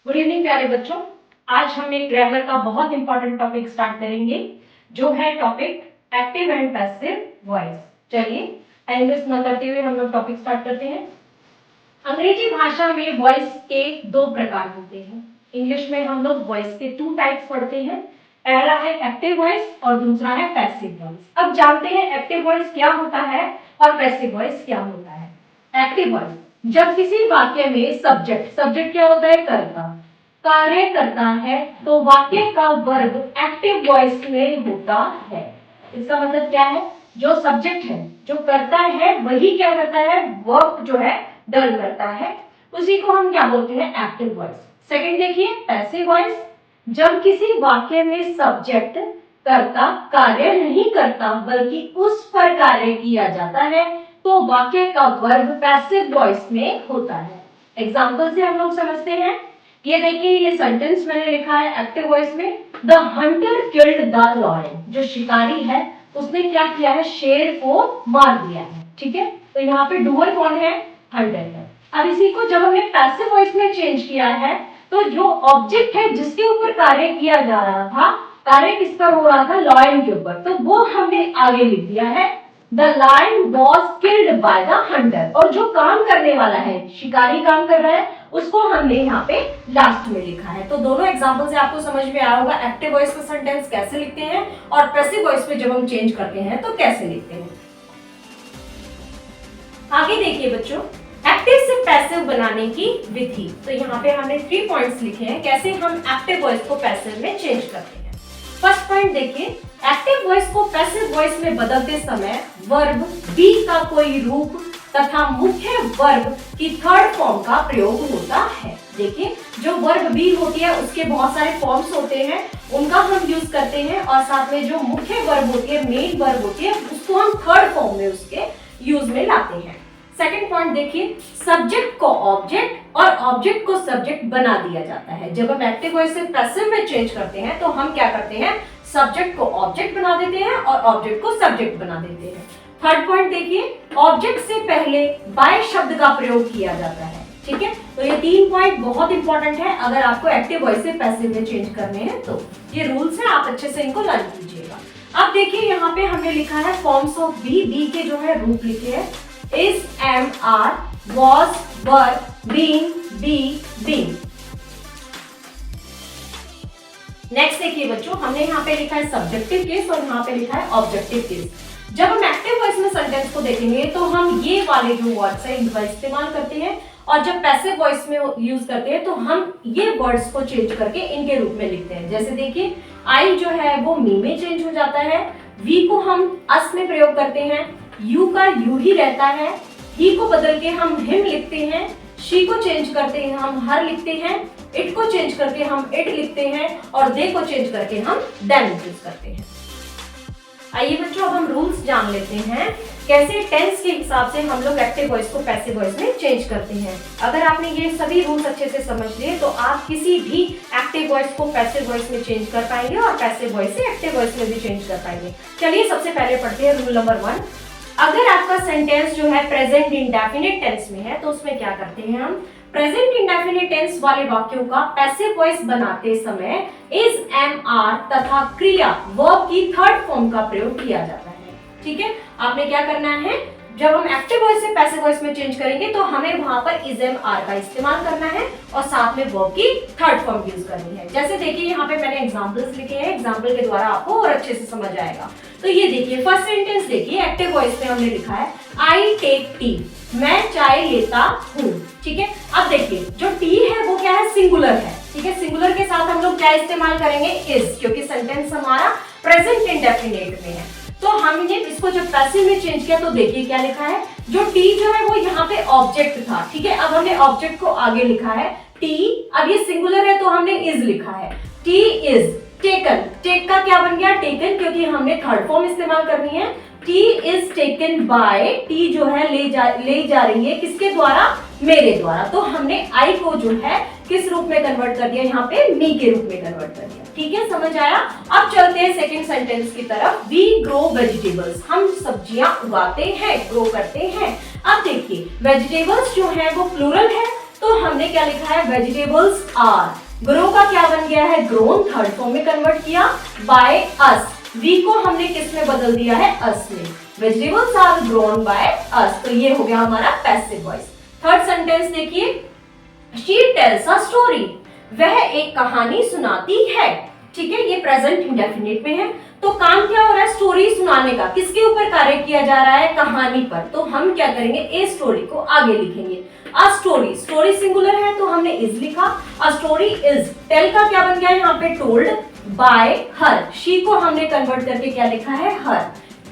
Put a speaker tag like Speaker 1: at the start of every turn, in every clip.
Speaker 1: Good evening प्यारे बच्चों। आज हम एक ग्रामर का बहुत इंपॉर्टेंट टॉपिक स्टार्ट करेंगे जो है topic active and passive voice. चलिए टाइम वेस्ट न करते हुए हम लोग टॉपिक स्टार्ट करते हैं। अंग्रेजी भाषा में वॉइस के दो प्रकार होते हैं। इंग्लिश में हम लोग वॉइस के 2 टाइप्स पढ़ते हैं। पहला है एक्टिव वॉइस और दूसरा है पैसिव वॉइस। अब जानते हैं एक्टिव वॉइस क्या होता है और पैसिव वॉइस क्या होता है। एक्टिव वॉइस जब किसी वाक्य में सब्जेक्ट क्या होता है, कर्ता, कार्य करता है तो वाक्य का वर्ब एक्टिव वॉइस में होता है। इसका मतलब क्या है, जो सब्जेक्ट है, जो करता है, वही क्या करता है, वर्ब जो है डन करता है, उसी को हम क्या बोलते हैं, एक्टिव वॉइस। सेकंड देखिए पैसिव वॉइस, जब किसी वाक्य में सब्जेक्ट कर्ता कार्य नहीं करता बल्कि उस पर कार्य किया जाता है तो वाक्य का वर्ब पैसिव वॉइस में होता है। एग्जांपल से हम लोग समझते हैं। ये देखिए, ये सेंटेंस मैंने लिखा है एक्टिव वॉइस में, the Hunter killed the lion. जो शिकारी है उसने क्या किया है, शेर को मार दिया है। ठीक है, तो यहाँ पे डूअर कौन है, हंटर है। अब इसी को जब हमने पैसिव वॉइस में चेंज किया है तो जो ऑब्जेक्ट है जिसके ऊपर कार्य किया जा रहा था, कार्य किस पर हो रहा था, लॉयन के ऊपर, तो वो हमने आगे लिख दिया है the lion was killed by the hunter. और जो काम करने वाला है, शिकारी काम कर रहा है, उसको हमने यहाँ पे लास्ट में लिखा है। तो दोनों एग्जांपल से आपको समझ में आया होगा एक्टिव वॉइस में सेंटेंस कैसे लिखते हैं और पैसिव वॉइस में जब हम चेंज करते हैं तो कैसे लिखते हैं। आगे देखिए बच्चों, एक्टिव से पैसिव बनाने की विधि। तो यहाँ पे हमने 3 पॉइंट्स लिखे हैं कैसे हम एक्टिव वॉइस को पैसिव में चेंज करते हैं। फर्स्ट पॉइंट देखिए, एक्टिव वॉइस को पैसिव वॉइस में बदलते समय वर्ब बी का कोई रूप तथा मुख्य वर्ब की थर्ड फॉर्म का प्रयोग होता है। देखिए, जो वर्ब बी होती है उसके बहुत सारे फॉर्म्स होते हैं, उनका हम यूज करते हैं, और साथ में जो मुख्य वर्ब होती है, मेन वर्ब होती है, उसको हम थर्ड फॉर्म में उसके यूज में लाते हैं। सेकंड पॉइंट देखिए, सब्जेक्ट को ऑब्जेक्ट और ऑब्जेक्ट को सब्जेक्ट बना दिया जाता है। जब हम एक्टिव वॉइस से पैसिव में चेंज करते हैं तो हम क्या करते हैं, सब्जेक्ट को ऑब्जेक्ट बना देते हैं और ऑब्जेक्ट को सब्जेक्ट बना देते हैं। थर्ड पॉइंट देखिए, ऑब्जेक्ट से पहले बाय शब्द का प्रयोग किया जाता है। ठीक है, तो ये 3 पॉइंट बहुत इंपॉर्टेंट है अगर आपको एक्टिव वॉइस से पैसिव में चेंज करने हैं तो ये रूल्स है, आप अच्छे से इनको लर्न कीजिएगा। अब देखिए यहाँ पे हमने लिखा है फॉर्म्स ऑफ बी, बी के जो है रूप लिखे हैं, is, am, are, was, were, being, be, being। Next देखिए बच्चों, हमने यहाँ पे लिखा है सब्जेक्टिव केस और यहाँ पे लिखा है ऑब्जेक्टिव केस। जब हम एक्टिव वॉइस में सेंटेंस को देखेंगे तो हम ये वाले जो वर्ड्स है इनका इस्तेमाल करते हैं, और जब पैसिव वॉइस में यूज करते हैं तो हम ये वर्ड्स को चेंज करके इनके रूप में लिखते हैं। जैसे देखिए, आई जो है वो मी में चेंज हो जाता है, वी को हम अस में प्रयोग करते हैं, यू का यू ही रहता है, ही को बदल के हम हिम लिखते हैं, शी को चेंज करते हैं हम हर लिखते हैं, इट को चेंज करके हम इट लिखते हैं, और दे को चेंज करके हम देम यूज करते हैं। आइए बच्चों, अब हम रूल्स जान लेते हैं कैसे टेंस के हिसाब से हम लोग एक्टिव वॉइस को पैसिव वॉइस में चेंज करते हैं। अगर आपने ये सभी रूल्स अच्छे से समझ लिए तो आप किसी भी एक्टिव वॉइस को पैसिव वॉइस में चेंज कर पाएंगे और पैसिव वॉइस से एक्टिव वॉइस में भी चेंज कर पाएंगे। चलिए सबसे पहले पढ़ते हैं रूल नंबर 1। अगर आपका सेंटेंस जो है प्रेजेंट इंडेफिनिट टेंस में है तो उसमें क्या करते हैं हम, प्रेजेंट इंडेफिनिट टेंस वाले वाक्यों का पैसिव वॉइस बनाते समय इज, एम, आर तथा क्रिया वर्ब की थर्ड फॉर्म का प्रयोग किया जाता है। ठीक है, आपने क्या करना है, जब हम एक्टिव वॉइस से पैसिव वॉइस में चेंज करेंगे तो हमें वहां पर इज, एम, आर का इस्तेमाल करना है और साथ में वर्ब की थर्ड फॉर्म यूज करनी है। जैसे देखिए यहाँ पे मैंने एग्जांपल्स लिखे हैं, एग्जांपल के द्वारा आपको और अच्छे से समझ आएगा। तो ये देखिए फर्स्ट सेंटेंस देखिए, एक्टिव वॉइस में हमने लिखा है आई टेक टी, मैं चाय लेता हूँ। ठीक है, अब देखिए जो टी है वो क्या है, सिंगुलर है। ठीक है, सिंगुलर के साथ हम लोग क्या इस्तेमाल करेंगे, इज, क्योंकि सेंटेंस हमारा प्रेजेंट इंडेफिनिट में है। तो हमने इसको जब पैसिव में चेंज किया तो देखिए क्या लिखा है, जो टी जो है वो यहाँ पे ऑब्जेक्ट था। ठीक है, अब हमने ऑब्जेक्ट को आगे लिखा है टी, अब ये सिंगुलर है तो हमने इज लिखा है, टी इज टेकन। टेक का क्या बन गया, टेकन, क्योंकि हमने थर्ड फॉर्म इस्तेमाल करनी है। T is taken by, T जो है ले जा रही है, किसके द्वारा, मेरे द्वारा। तो हमने आई को जो है किस रूप में कन्वर्ट कर दिया, यहाँ पे मी के रूप में कन्वर्ट कर दिया। ठीक है, समझ आया। अब चलते हैं सेकंड सेंटेंस की तरफ। वी ग्रो वेजिटेबल्स, हम सब्जियां उगाते हैं, ग्रो करते हैं। अब देखिए वेजिटेबल्स जो है वो प्लूरल है, तो तो हमने क्या लिखा है, वेजिटेबल्स आर। ग्रो का क्या बन गया है, ग्रोन, थर्ड फॉर्म में कन्वर्ट किया, बाय अस। वी को हमने किस में बदल दिया है, अस में। Vegetables are grown by us, तो ये हो गया हमारा पैसिव वॉइस। थर्ड सेंटेंस देखिए, शी टेल्स अ स्टोरी, वह एक कहानी सुनाती है। ठीक है, ये प्रेजेंट इंडेफिनिट में है, तो काम क्या हो रहा है, स्टोरी सुनाने का। किसके ऊपर कार्य किया जा रहा है, कहानी पर। तो हम क्या करेंगे, ए स्टोरी को आगे लिखेंगे। अ स्टोरी, स्टोरी सिंगुलर है तो हमने इज लिखा, अ स्टोरी इज। टेल का क्या बन गया है यहाँ पे, टोल्ड बाय हर। शी को हमने कन्वर्ट करके क्या लिखा है, हर।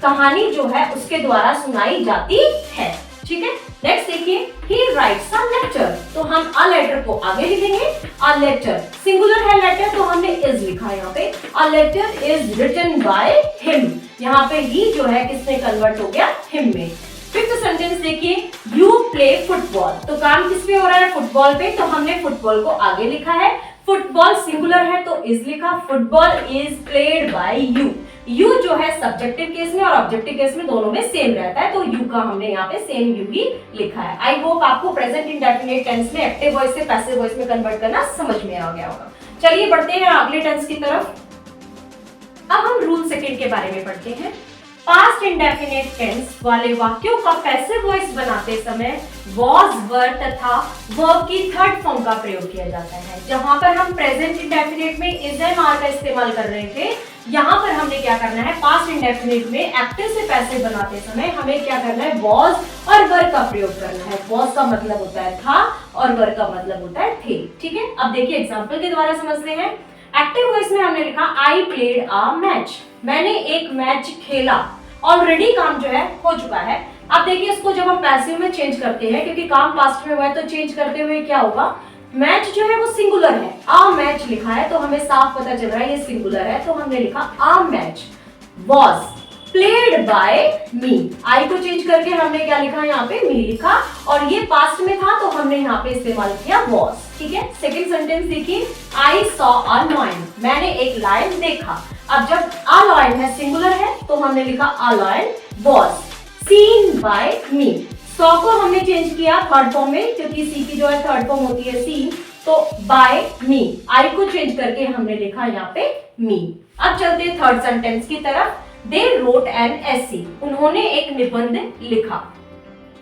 Speaker 1: कहानी जो है उसके द्वारा सुनाई जाती है। ठीक है, नेक्स्ट देखिए, ही राइट्स अ लेटर, तो हम अ लेटर को आगे लिखेंगे। अ लेटर सिंगुलर है, लेटर, तो हमने इज लिखा है यहाँ पे। A letter is written by him, यहाँ पे ही जो है किसने कन्वर्ट हो गया, हिम में। फिफ्थ सेंटेंस देखिए, यू प्ले फुटबॉल, तो काम किस पे हो रहा है, फुटबॉल पे, तो हमने फुटबॉल को आगे लिखा है। फुटबॉल सिंगुलर है तो इज लिखा, football is played by you. You जो है सब्जेक्टिव केस में और ऑब्जेक्टिव केस में दोनों में सेम रहता है, तो यू का हमने यहाँ पे सेम यू ही लिखा है। आई होप आपको प्रेजेंट इंडेफिनिट टेंस में एक्टिव वॉइस से पैसिव वॉइस में कन्वर्ट करना समझ में आ गया होगा। चलिए बढ़ते हैं अगले टेंस की तरफ। अब हम रूल सेकंड के बारे में पढ़ते हैं। पास्ट इंडेफिनिट टेंस वाले वाक्यों का पैसिव वॉइस बनाते समय was, were तथा verb की थर्ड फॉर्म का प्रयोग किया जाता है। जहां पर हम प्रेजेंट इंडेफिनिट में is and are का इस्तेमाल कर रहे थे, यहाँ पर हमने क्या करना है, पास्ट इंडेफिनिट में एक्टिव से पैसिव बनाते समय हमें क्या करना है, was और were का प्रयोग करना है। was का मतलब होता है था और were का मतलब होता है थे। ठीक है, अब देखिए एग्जाम्पल के द्वारा समझते हैं। एक्टिव वॉइस में हमने लिखा आई प्लेड अ मैच, मैंने एक मैच खेला। ऑलरेडी काम जो है हो चुका है। अब देखिए इसको जब हम पैसिव में चेंज करते हैं, क्योंकि काम पास्ट में हुआ है, तो चेंज करते हुए क्या होगा, मैच जो है वो सिंगुलर है, अ मैच लिखा है तो हमें साफ पता चल रहा है ये सिंगुलर है, तो हमने लिखा a match was played by me. I को चेंज करके हमने क्या लिखा, यहाँ पे मी लिखा, और ये पास्ट में था तो हमने यहाँ पे इस्तेमाल किया वाज। ठीक है, सेकंड सेंटेंस देखिए, आई सॉ अ लायन, मैंने एक लायन देखा। अब जब अ लायन है सिंगुलर है तो हमने लिखा a lion was seen by me. Saw को हमने चेंज किया थर्ड फॉर्म में, क्योंकि सी की जो है थर्ड फॉर्म होती है सीन, तो बाय मी। आई को चेंज करके हमने लिखा यहाँ पे मी। अब चलते हैं थर्ड सेंटेंस की तरफ। दे रोट एन एसे, उन्होंने एक निबंध लिखा।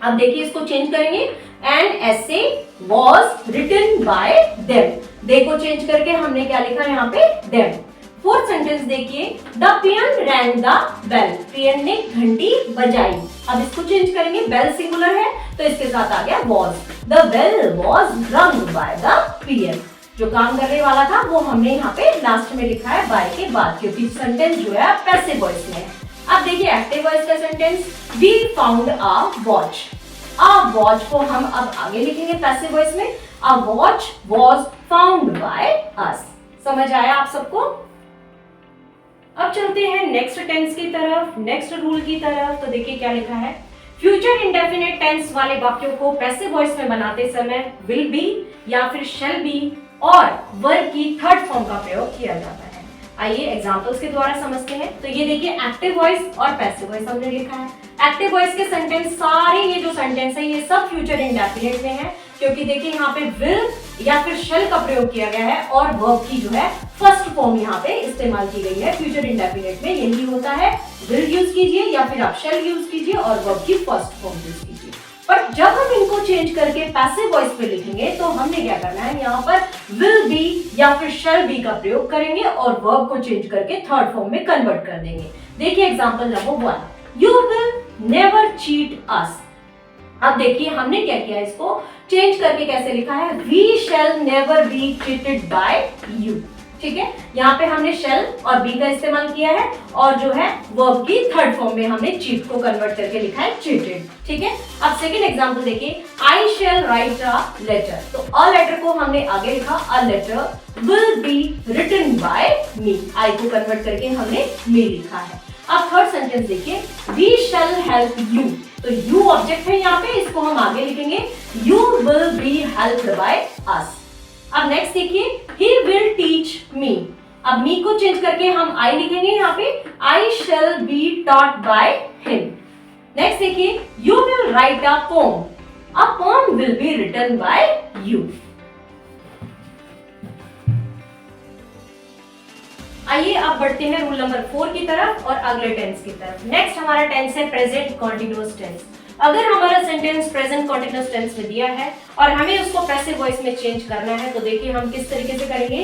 Speaker 1: अब देखिए इसको चेंज करेंगे, an essay was written by them. They को चेंज करके हमने क्या लिखा यहाँ पे, देम। फोर्थ सेंटेंस देखिए, the peon rang the bell, peon ने घंटी बजाई। अब इसको चेंज करेंगे, बेल सिंगुलर है तो इसके साथ आ गया वाज। द बेल वाज रंग बाय द पियन, जो काम करने वाला था वो हमने यहाँ पे लास्ट में लिखा है बाय के बाद, क्योंकि सेंटेंस जो है पैसिव वॉइस में है। अब देखिए एक्टिव वॉइस का sentence, we found a watch. A watch को हम अब आगे लिखेंगे पैसिव वॉइस में, a watch was found by us. समझ आया आप सबको? अब चलते हैं नेक्स्ट टेंस की तरफ, नेक्स्ट रूल की तरफ। तो देखिए क्या लिखा है, फ्यूचर इंडेफिनिट टेंस वाले वाक्यों को पैसिव वॉइस में बनाते समय विल बी या फिर शैल बी और वर्ब की थर्ड फॉर्म का प्रयोग किया जाता है। आइए एग्जांपल्स के द्वारा समझते हैं। तो ये देखिए एक्टिव वॉइस और पैसिव वॉइस हमने लिखा है। एक्टिव वॉइस के सेंटेंस सारे, ये जो सेंटेंस है ये सब फ्यूचर इंडेफिनिट में है, क्योंकि देखिए यहाँ पे विल या फिर शैल का प्रयोग किया गया है और वर्ब की जो है फर्स्ट फॉर्म यहाँ पे इस्तेमाल की गई है। फ्यूचर इंडेफिनिट में यही होता है, विल यूज कीजिए या फिर आप शैल यूज कीजिए और वर्ब की फर्स्ट फॉर्म यूज कीजिए। पर जब हम इनको चेंज करके पैसिव वॉइस पे लिखेंगे तो हमने क्या करना है, यहाँ पर विल बी या फिर शैल बी का प्रयोग करेंगे और वर्ब को चेंज करके थर्ड फॉर्म में कन्वर्ट कर देंगे। देखिए example number 1, you will never cheat us. अब देखिए हमने क्या किया, इसको चेंज करके कैसे लिखा है, we shall never be cheated by you. ठीक है, यहाँ पे हमने शैल और बी का इस्तेमाल किया है और जो है वर्ब की थर्ड फॉर्म में हमने चीट को कन्वर्ट करके लिखा है चीटेड। ठीक है, अब सेकंड एग्जांपल देखिए, आई शैल राइट अ लेटर। तो अ लेटर को हमने आगे लिखा, a letter will be written by me. I को कन्वर्ट करके हमने मी लिखा है। अब थर्ड सेंटेंस देखिए, वी शैल हेल्प यू। तो यू ऑब्जेक्ट है यहाँ पे, इसको हम आगे लिखेंगे, you will be helped by us. अब नेक्स्ट देखिए, he will teach me। अब me को चेंज करके हम I लिखेंगे यहाँ पे, I shall be taught by him। Next देखिए, you will write a poem। A poem will be written by you। आइए अब बढ़ते हैं रूल नंबर 4 की तरफ और अगले टेंस की तरफ। नेक्स्ट हमारा टेंस है प्रेजेंट कॉन्टिन्यूअस टेंस। अगर हमारा सेंटेंस प्रेजेंट कॉन्टिन्यूअस टेंस में दिया है और हमें उसको पैसिव वॉइस में चेंज करना है, तो देखिए हम किस तरीके से करेंगे।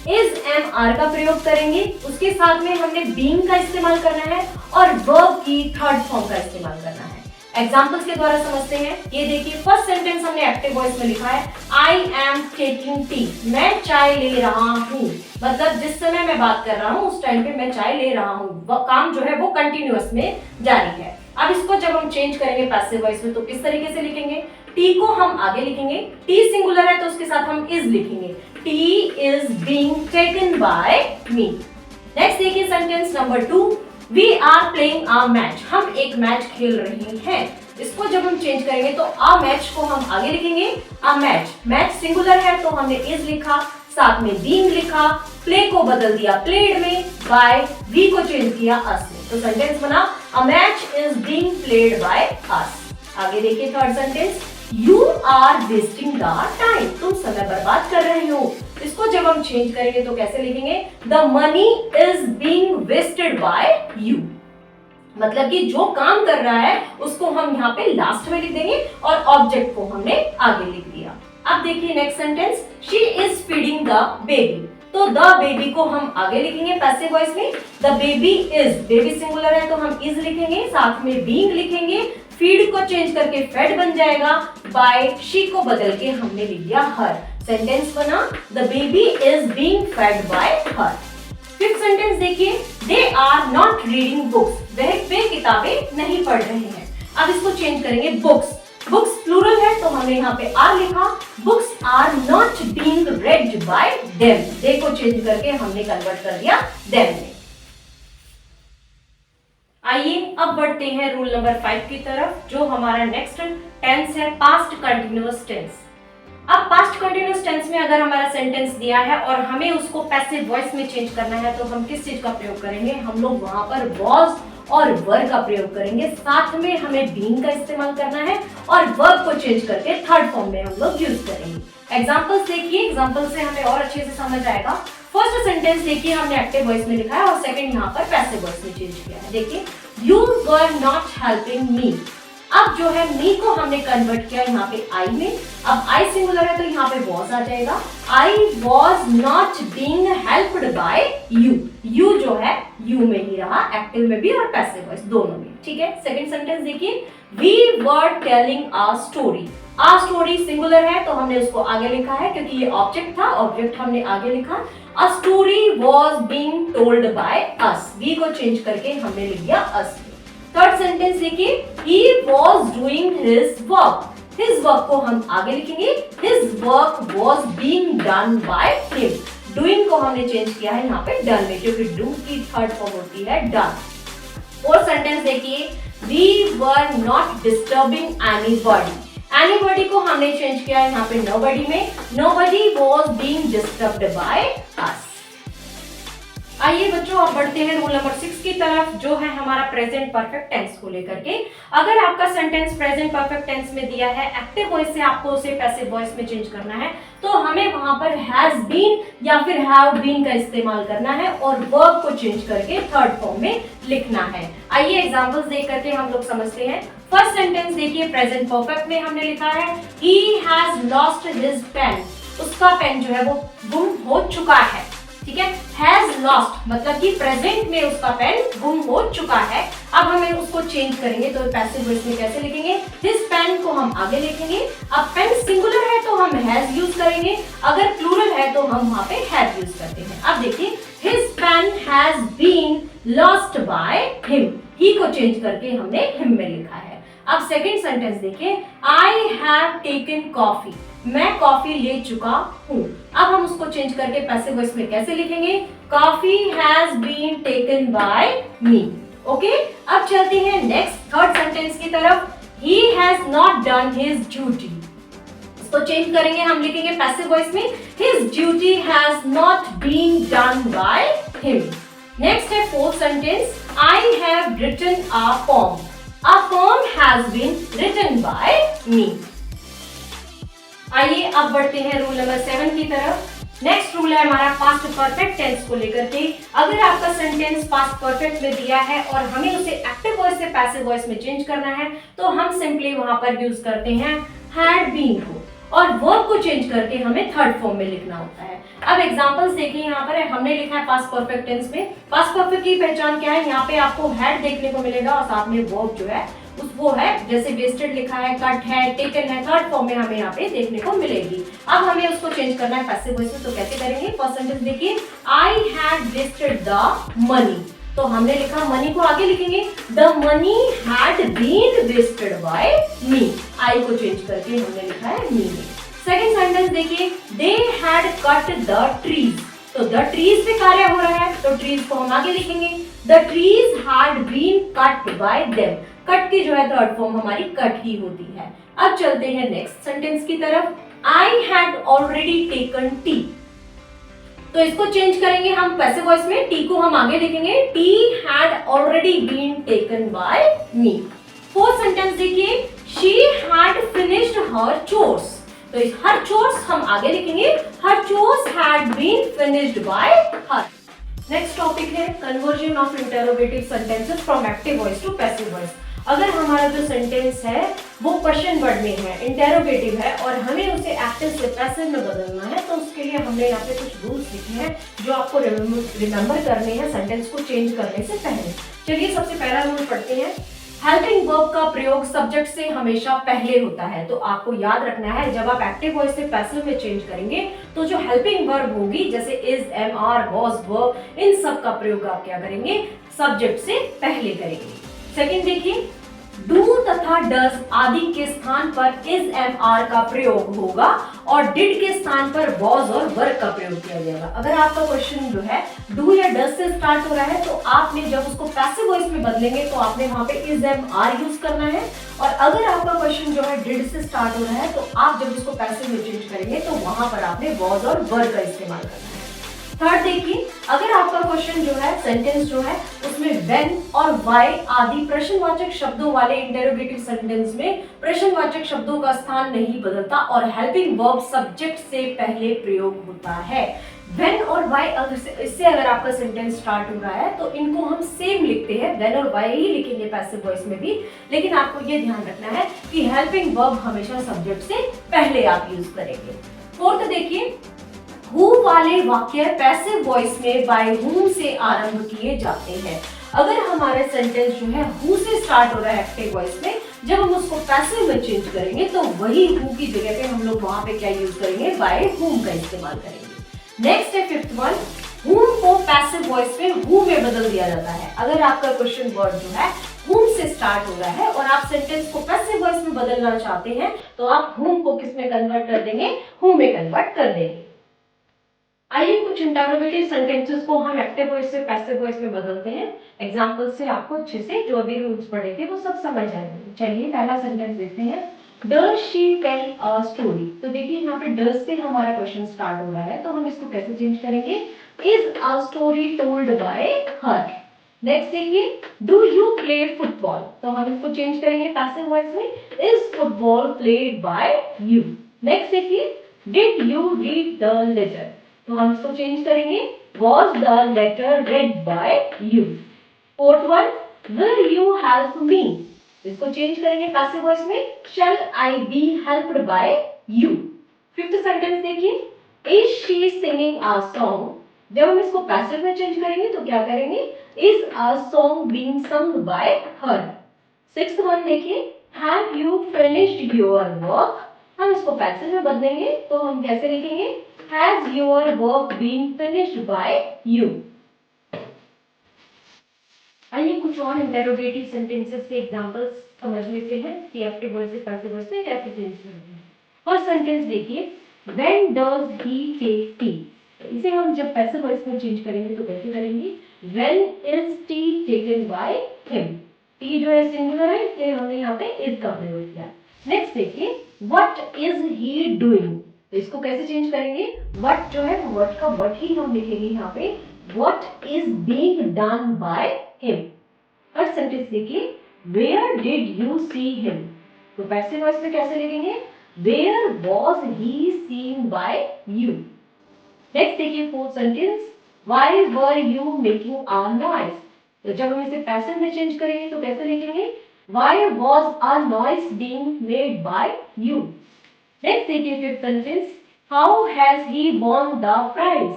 Speaker 1: इज एम आर का प्रयोग करेंगे, उसके साथ में हमने बीइंग का इस्तेमाल करना है और वर्ब की थर्ड फॉर्म का इस्तेमाल करना है। एग्जाम्पल्स के द्वारा समझते हैं। ये देखिए फर्स्ट सेंटेंस हमने एक्टिव वॉइस में लिखा है आई एम टेकिंग टी, मैं चाय ले रहा हूँ। मतलब जिस समय मैं बात कर रहा हूँ उस टाइम पे मैं चाय ले रहा हूँ, काम जो है वो कंटिन्यूअस में जारी है। अब इसको जब हम चेंज करेंगे पैसिव वॉइस में तो किस तरीके से लिखेंगे। टी को हम आगे लिखेंगे, टी सिंगुलर है तो उसके साथ हम इज लिखेंगे। Tea is being taken by me. Next देखिए sentence number 2, we are playing a match, हम एक मैच खेल रहे हैं। इसको जब हम चेंज करेंगे तो अ मैच को हम आगे लिखेंगे अ मैच, मैच सिंगुलर है तो हमने इज लिखा, साथ में बीइंग लिखा, प्ले को बदल दिया प्लेड में, बाय वी को चेंज किया अस में, तो सेंटेंस बना a match is being played by us. आगे देखिए third sentence, you are wasting the time, तुम समय बर्बाद कर रहे हो। इसको जब हम चेंज करेंगे तो कैसे लिखेंगे, the money is being wasted by you. मतलब कि जो काम कर रहा है उसको हम यहाँ पे लास्ट में लिख देंगे और ऑब्जेक्ट को हमने आगे लिख दिया। अब देखिए next sentence, she is feeding the baby, तो द बेबी को हम आगे लिखेंगे पैसिव वॉइस में। The baby is, baby singular है तो हम इज लिखेंगे, साथ में बीइंग लिखेंगे, फीड को चेंज करके फेड बन जाएगा, बाय शी को बदल के हमने लिख दिया हर। सेंटेंस बना the baby is being fed by her. Fifth sentence देखिए, they are not reading books, वे किताबें नहीं पढ़ रहे हैं। अब इसको चेंज करेंगे बुक्स, बुक्स प्लूरल है तो हमने यहाँ पे आर लिखा, books are not being read by them, they को चेंज करके हमने कन्वर्ट कर दिया देम में। आइए अब बढ़ते हैं रूल नंबर 5 की तरफ, जो हमारा नेक्स्ट टेंस है पास्ट कंटिन्यूअस टेंस। अब पास्ट कंटिन्यूअस टेंस में अगर हमारा सेंटेंस दिया है और हमें उसको पैसिव वॉइस में चेंज करना है तो हम किस चीज का प्रयोग करेंगे, हम लोग वहां पर वॉज और वर का प्रयोग करेंगे, साथ में हमें बीइंग का इस्तेमाल करना है और वर्ब को चेंज करके थर्ड फॉर्म में हम लोग यूज करेंगे। एग्जांपल्स देखिए, एग्जांपल से हमें और अच्छे से समझ आएगा। फर्स्ट सेंटेंस देखिए हमने एक्टिव वॉइस में लिखा है और सेकंड यहाँ पर पैसिव वॉइस में चेंज किया है। देखिए, you were not helping me, अब जो है मी को हमने कन्वर्ट किया यहाँ पे आई में। अब आई सिंगुलर है तो यहाँ पे वॉज आ जाएगा, I was not being helped bye you, you जो है यू में ही रहा, एक्टिव में भी और पैसिव वॉइस दोनों में। ठीक है, सेकंड सेंटेंस देखिए, we were telling a story, a story singular है तो हमने उसको आगे लिखा है क्योंकि ये ऑब्जेक्ट था, ऑब्जेक्ट हमने आगे लिखा। A story was being told by us, we को चेंज करके हमने लिख दिया अस। थर्ड सेंटेंस देखिए, he was doing his work, his work को हम आगे लिखेंगे, his work was being done by him, doing को हमने चेंज किया है यहाँ पे done में, क्योंकि do की थर्ड फॉर्म होती है done। फोर्थ सेंटेंस देखिए, we were not disturbing anybody, anybody को हमने चेंज किया है यहाँ पे nobody में, nobody was being disturbed by us। आइए बच्चों अब बढ़ते हैं रूल नंबर 6 की तरफ, जो है हमारा प्रेजेंट परफेक्ट टेंस को लेकर के। अगर आपका सेंटेंस प्रेजेंट परफेक्ट टेंस में दिया है, एक्टिव वॉइस से आपको उसे पैसिव वॉइस में चेंज करना है, तो हमें वहां पर हैज बीन या फिर हैव बीन का इस्तेमाल करना है और वर्ब को चेंज करके थर्ड फॉर्म में लिखना है। आइए एग्जांपल्स देख करके हम लोग समझते हैं। फर्स्ट सेंटेंस देखिए, प्रेजेंट परफेक्ट में हमने लिखा है he has lost his pen, उसका पेन जो है वो गुम हो चुका है। ठीक है, हैज लॉस्ट मतलब कि प्रेजेंट में उसका पेन गुम हो चुका है। अब हमें उसको चेंज करेंगे तो पैसिव वॉइस में कैसे लिखेंगे, हिज पेन को हम आगे लिखेंगे। अब पेन सिंगुलर है तो हम हैज यूज करेंगे, अगर प्लूरल है तो हम वहां पे हैव यूज करते हैं। अब देखिए, his pen has been lost by him, he को चेंज करके हमने हिम में लिखा है। अब सेकंड सेंटेंस देखिए, आई हैव टेकन कॉफी, मैं कॉफी ले चुका हूँ। अब हम उसको चेंज करके पैसिव वॉइस में कैसे लिखेंगे, coffee has been taken by me. Okay, अब चलते हैं नेक्स्ट थर्ड सेंटेंस की तरफ, he has not done his duty, इसको चेंज करेंगे, हम लिखेंगे पैसिव वॉइस में his duty has not been done by him. Next है fourth sentence, I have written a poem, a poem has been written by me। आइए अब बढ़ते हैं रूल नंबर 7 की तरफ। नेक्स्ट रूल है हमारा पास्ट परफेक्ट टेंस को लेकर के। अगर आपका सेंटेंस पास्ट परफेक्ट में दिया है और हमें उसे एक्टिव वॉइस से पैसिव वॉइस में चेंज करना है तो हम सिंपली वहां पर यूज करते हैं हैड बीन को, और वर्ब को चेंज करके हमें थर्ड फॉर्म में लिखना होता है। अब एग्जांपल्स देखिए, यहाँ पर हमने लिखा है पास्ट परफेक्ट टेंस में। पास्ट परफेक्ट की पहचान क्या है? यहाँ पे आपको हैड देखने को मिलेगा और साथ में वर्ब जो है वो है, जैसे वेस्टेड लिखा है, कट है, टेकन है, थर्ड फॉर्म में हमें यहाँ पे देखने को मिलेगी। अब हमें उसको चेंज करना है पैसिव वॉइस में, तो कैसे करेंगे? फर्स्ट सेंटेंस देखिए, I had wasted the money, तो हमने लिखा मनी को आगे लिखेंगे, the money had been wasted by me, I को चेंज करके हमने लिखा है मी। सेकेंड सेंटेंस देखिए, they had cut the trees, तो द ट्रीज पे कार्य हो रहा है तो ट्रीज को हम आगे लिखेंगे, the trees had been cut by them, cut की जो है थर्ड फॉर्म हमारी कट ही होती है। अब चलते हैं नेक्स्ट सेंटेंस की तरफ, I had already taken tea, तो इसको चेंज करेंगे हम पैसिव वॉइस में, टी को हम आगे लिखेंगे, tea had already been taken by me. Fourth sentence देखिए, she had finished her chores, तो इस हर चोर्स हम आगे लिखेंगे, her chores had been finished by her. Next topic है conversion of interrogative sentences from active voice to passive voice. अगर हमारा जो सेंटेंस है वो क्वेश्चन वर्ड में है, इंटरोगेटिव है, और हमें उसे एक्टिव से पैसिव में बदलना है, तो उसके लिए हमने यहाँ पे कुछ रूल्स लिखे हैं जो आपको रिमेंबर करने हैं सेंटेंस को चेंज करने से पहले। चलिए सबसे पहला रूल पढ़ते हैं। हेल्पिंग वर्ब का प्रयोग सब्जेक्ट से हमेशा पहले होता है, तो आपको याद रखना है जब आप एक्टिव वॉइस से पैसिव में चेंज करेंगे तो जो हेल्पिंग वर्ब होगी जैसे is, am, are, was, verb, इन सब का प्रयोग आप क्या करेंगे? सब्जेक्ट से पहले करेंगे। सेकंड देखिए, डू तथा डज आदि के स्थान पर इज, एम, आर का प्रयोग होगा और डिड के स्थान पर वॉज और वर का प्रयोग किया जाएगा। अगर आपका क्वेश्चन जो है डू या डज से स्टार्ट हो रहा है तो आपने जब उसको पैसिव वॉइस में बदलेंगे तो आपने वहां पे इज, एम, आर यूज करना है, और अगर आपका क्वेश्चन जो है डिड से स्टार्ट हो रहा है तो आप जब उसको पैसिव में चेंज करेंगे तो वहां पर आपने वॉज और वर का इस्तेमाल करना है। थर्ड देखिए, अगर आपका क्वेश्चन जो है सेंटेंस जो है उसमें व्हेन और व्हाई आदि प्रश्नवाचक शब्दों वाले इंटरोगेटिव सेंटेंस में प्रश्नवाचक शब्दों का स्थान नहीं बदलता और हेल्पिंग वर्ब सब्जेक्ट से पहले प्रयोग होता है। व्हेन और व्हाई इससे अगर आपका सेंटेंस स्टार्ट हो रहा है तो इनको हम सेम लिखते हैं, व्हेन और व्हाई ही लिखेंगे पैसिव वॉइस में भी, लेकिन आपको ये ध्यान रखना है कि हेल्पिंग वर्ब हमेशा सब्जेक्ट से पहले आप यूज करेंगे। फोर्थ देखिए, हु वाले वाक्य पैसिव वॉइस में बाय हुम से आरंभ किए जाते हैं। अगर हमारे सेंटेंस जो है हु से स्टार्ट हो रहा है एक्टिव वॉइस में, जब हम उसको पैसिव में चेंज करेंगे तो वही हु की जगह पे हम लोग वहां पे क्या यूज करेंगे? बाय हुम का इस्तेमाल करेंगे। नेक्स्ट है फिफ्थ वन, हुम को पैसिव वॉइस में हु में बदल दिया जाता है। अगर आपका क्वेश्चन वर्ड जो है हुम से स्टार्ट हो रहा है और आप सेंटेंस को पैसिव वॉइस में बदलना चाहते हैं तो आप हुम को किस में कन्वर्ट कर देंगे? हु में कन्वर्ट कर देंगे। आइए कुछ इंटरोगेटिव सेंटेंसेस को हम एक्टिव वॉइस से पैसिव वॉइस में बदलते हैं। एग्जांपल से आपको अच्छे से जो अभी रूल्स पढ़े थे वो सब समझ आएंगे। चलिए पहला सेंटेंस देखते हैं, does she tell a story, तो देखिए यहाँ पे डज से हमारा क्वेश्चन स्टार्ट हो रहा है तो हम इसको कैसे चेंज करेंगे? Is a story told by her. Next देखिए, डू यू प्ले फुटबॉल, तो हम इसको चेंज करेंगे पैसिव वॉइस में, is football played by you. Next देखिए, did you read the letter, तो हम इसको चेंज करेंगे, was the letter read by you। Fourth one, will you help me, इसको चेंज करेंगे पैसिव वॉइस में, shall I be helped by you। Fifth sentence देखिए, is she singing a song, जब हम इसको पैसिव में चेंज करेंगे तो क्या करेंगे? is a song being sung by her। Sixth one देखिए, have you finished your work, हम इसको पैसिव में बदलेंगे तो हम कैसे लिखेंगे? Has your work been finished by you? आइए कुछ और इंटरोगेटिव सेंटेंसेस के एग्जांपल्स समझ लेते हैं कि एक्टिव वॉइस से पैसिव वॉइस में कैसे चेंज करते हैं। फर्स्ट सेंटेंस देखिए, When does he take tea? इसे हम जब पैसिव वॉइस में चेंज करेंगे तो कैसे करेंगे? When is tea taken by him? T जो है सिंगुलर है इसलिए हमने यहाँ पे is का प्रयोग किया। नेक्स्ट देखिए, What is he doing? तो इसको कैसे चेंज करेंगे? What जो है what का what ही हम लिखेंगे यहाँ पे, What is being done by him। First sentence देखिए, Where did you see him? तो पैसिव वॉइस में कैसे लिखेंगे? Where was he seen by you? Next देखिए fourth sentence, why were you making a noise. तो जब हम इसे पैसिव में चेंज करेंगे तो कैसे लिखेंगे, why was a noise being made by you. Next देखिए fifth sentence, how has he won the prize.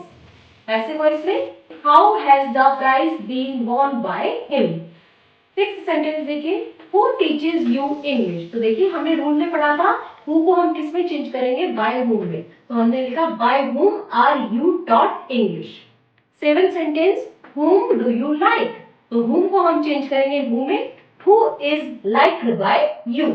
Speaker 1: Passive voice में how has the prize been won by him. Sixth sentence देखिए, who teaches you English. तो देखिए हमने rule में पढ़ा था who co हम किस में चेंज करेंगे, बाय हुम में। तो हमने लिखा by whom are you taught English. Seven sentence, whom do you like. तो हुम को हम चेंज करेंगे हु में, who is liked by you.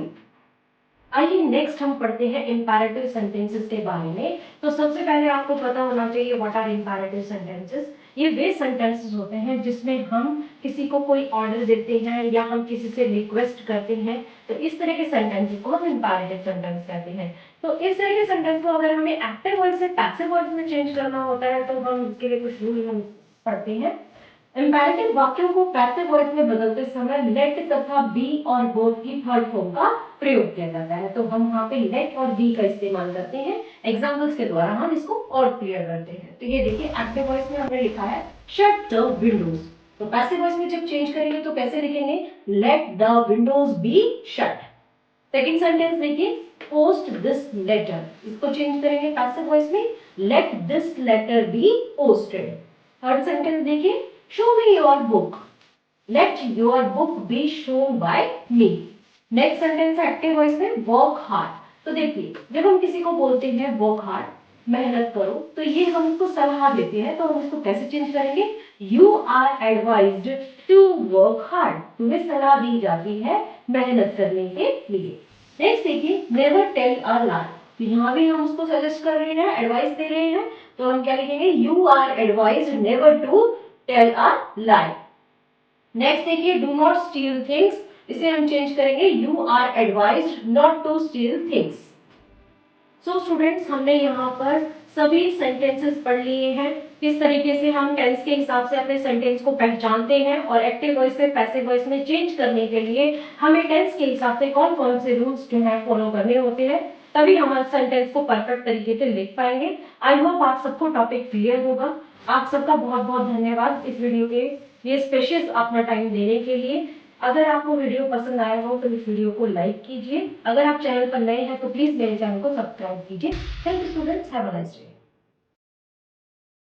Speaker 1: आइए नेक्स्ट हम पढ़ते हैं इंपैरेटिव सेंटेंसेस के बारे में। तो सबसे पहले आपको पता होना चाहिए व्हाट आर इंपैरेटिव सेंटेंसेस। ये वे सेंटेंसेस होते हैं जिसमें हम किसी को कोई ऑर्डर देते हैं या हम किसी से रिक्वेस्ट करते हैं, तो इस तरह के सेंटेंसेस को हम इंपैरेटिव सेंटेंस कहते हैं। तो इस तरह के सेंटेंस को अगर हमें एक्टिव वर्ड से पैसिव वर्ड में चेंज करना होता है तो हम इसके लिए कुछ रूल हम पढ़ते हैं। इंपैरेटिव वाक्यों को पैसिव वर्ड में बदलते समय लेट तथा बी और बोथ की थर्ड फॉर्म का प्रयोग किया जाता है। तो हम वहां पे लेट और बी का इस्तेमाल करते हैं। एग्जांपल्स के द्वारा हम इसको और क्लियर करते हैं। तो ये देखिए एक्टिव वॉइस में हमने लिखा है शट द विंडोज। तो पैसिव वॉइस में जब चेंज करेंगे तो कैसे लिखेंगे, let the windows be shut. Second sentence देखिए, पोस्ट दिस लेटर। इसको चेंज करेंगे पैसिव वॉइस में, let this letter be posted. Third sentence देखिए, show me your book, let your book be shown by me। Next sentence active voice में work hard. तो देखिए जब हम किसी को बोलते हैं वर्क हार्ड, मेहनत करो, तो ये हम उसको सलाह देते हैं। तो हम इसको कैसे चेंज करेंगे, you are advised to work hard. तुम्हें सलाह दी जाती है मेहनत करने के लिए। नेक्स्ट देखिए, नेवर टेल अ लाई। तो यहाँ भी हम उसको सजेस्ट कर रहे हैं, एडवाइस दे रहे हैं। तो हम क्या लिखेंगे, you are advised never to tell a lie. Next देखिए, डू नॉट स्टील थिंग्स। इसे हम चेंज करेंगे, you are advised not to steal things. So students, हमने यहाँ पर सभी सेंटेंसेस पढ़ लिए हैं। किस तरीके से हम टेंस के हिसाब से अपने सेंटेंस को पहचानते हैं और एक्टिव वॉइस से पैसिव वॉइस में चेंज करने के लिए हमें टेंस के हिसाब से कौन कौन से रूल्स जो है फॉलो करने होते हैं, तभी हम सेंटेंस को परफेक्ट तरीके से लिख पाएंगे। आई होप आप सबको टॉपिक क्लियर होगा। आप सबका बहुत बहुत धन्यवाद इस वीडियो के लिए स्पेशल अपना टाइम देने के लिए। अगर आपको वीडियो पसंद आया हो तो इस वीडियो को लाइक कीजिए। अगर आप चैनल पर नए हैं तो प्लीज मेरे चैनल को सब्सक्राइब कीजिए। Thank you students, have a nice day.